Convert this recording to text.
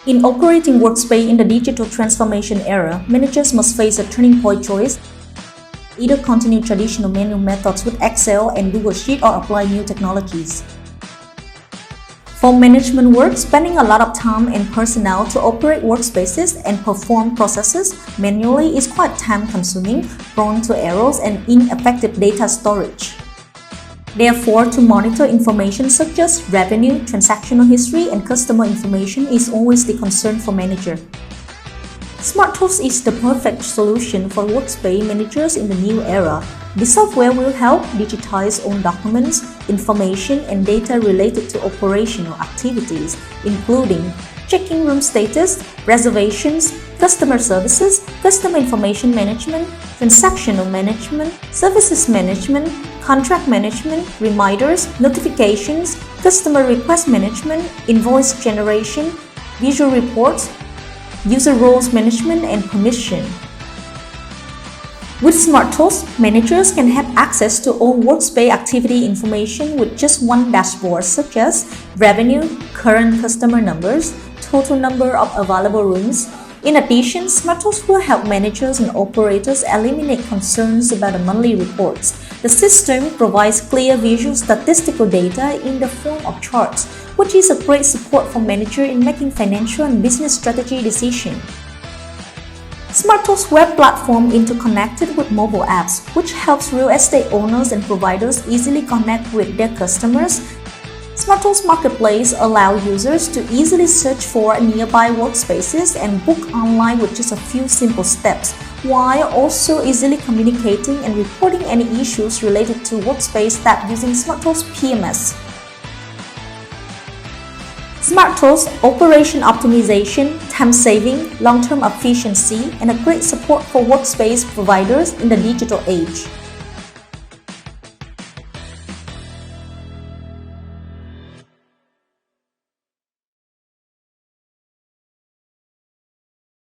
In operating Workspace in the digital transformation era, managers must face a turning point choice: either continue traditional manual methods with Excel and Google Sheets or apply new technologies. For management work, spending a lot of time and personnel to operate workspaces and perform processes manually is quite time-consuming, prone to errors, and ineffective data storage. Therefore, to monitor information such as revenue, transactional history, and customer information is always the concern for manager. Smartos is the perfect solution for workspace managers in the new era. The software will help digitize own documents, information, and data related to operational activities, including checking room status, reservations, customer services, customer information management, transactional management, services management, contract management, reminders, notifications, customer request management, invoice generation, visual reports, user roles management, and permission. With Smartos, managers can have access to all workspace activity information with just one dashboard, such as revenue, current customer numbers, total number of available rooms. In addition, Smartos will help managers and operators eliminate concerns about the monthly reports. The system provides clear visual statistical data in the form of charts, which is a great support for managers in making financial and business strategy decisions. Smartos web platform interconnected with mobile apps, which helps real estate owners and providers easily connect with their customers. Smartos Marketplace allows users to easily search for nearby workspaces and book online with just a few simple steps, while also easily communicating and reporting any issues related to workspace tab using Smartos PMS. Smartos operation optimization, time saving, long-term efficiency, and a great support for workspace providers in the digital age.